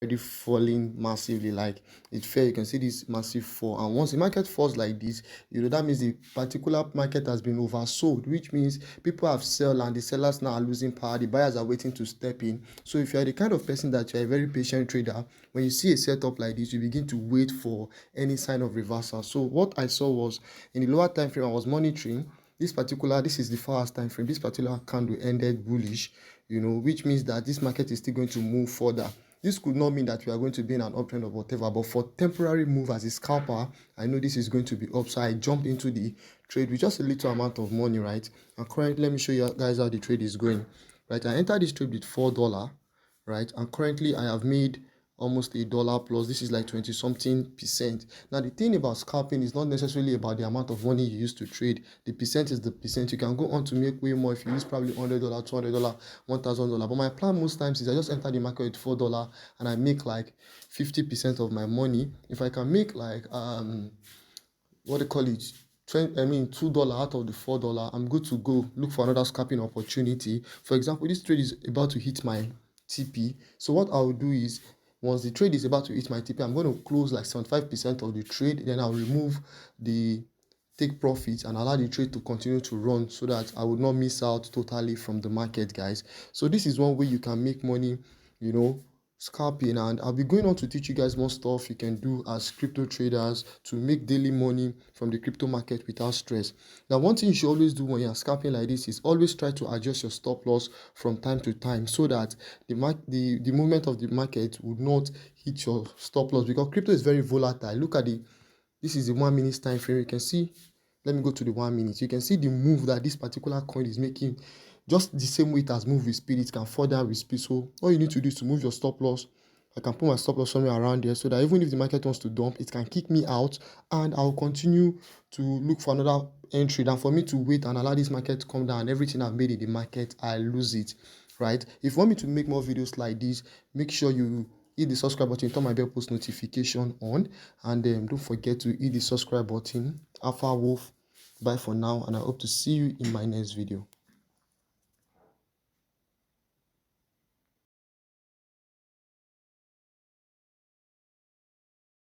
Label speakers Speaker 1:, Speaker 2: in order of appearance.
Speaker 1: already falling massively. Like it's fair, you can see this massive fall, and once the market falls like this, that means the particular market has been oversold, which means people have sold and the sellers now are losing power, the buyers are waiting to step in. So if you are the kind of person that you're a very patient trader, when you see a setup like this, you begin to wait for any sign of reversal. So what I saw was, in the lower time frame, I was monitoring this is the 4 hours time frame. This particular candle ended bullish, which means that this market is still going to move further. This could not mean that we are going to be in an uptrend or whatever, but for temporary move as a scalper, I know this is going to be up. So I jumped into the trade with just a little amount of money, right? And currently, let me show you guys how the trade is going, right? I entered this trade with $4, right? And currently, I have made almost $1 plus. This is like 20 something percent. Now the thing about scalping is not necessarily about the amount of money you use to trade. The percent is the percent. You can go on to make way more if you use probably $100, $200, $1,000. But my plan most times is I just enter the market with $4 and I make like 50% of my money. If I can make like what they call it, $2 out of the $4, I'm good to go. Look for another scalping opportunity. For example, this trade is about to hit my TP. So what I'll do is, once the trade is about to hit my TP, I'm going to close like 75% of the trade. Then I'll remove the take profits and allow the trade to continue to run so that I would not miss out totally from the market, guys. So this is one way you can make money, scalping, and I'll be going on to teach you guys more stuff you can do as crypto traders to make daily money from the crypto market without stress. Now, one thing you should always do when you're scalping like this is always try to adjust your stop loss from time to time so that the movement of the market would not hit your stop loss, because crypto is very volatile. Look at this is the 1 minute time frame. You can see, let me go to the 1 minute. You can see the move that this particular coin is making. Just the same way it has moved with speed, it can fall down with speed. So all you need to do is to move your stop loss. I can put my stop loss somewhere around there so that even if the market wants to dump, it can kick me out and I'll continue to look for another entry than for me to wait and allow this market to come down and everything I've made in the market, I lose it, right? If you want me to make more videos like this, make sure you hit the subscribe button, turn my bell post notification on, and don't forget to hit the subscribe button. Alpha Wolf, bye for now, and I hope to see you in my next video.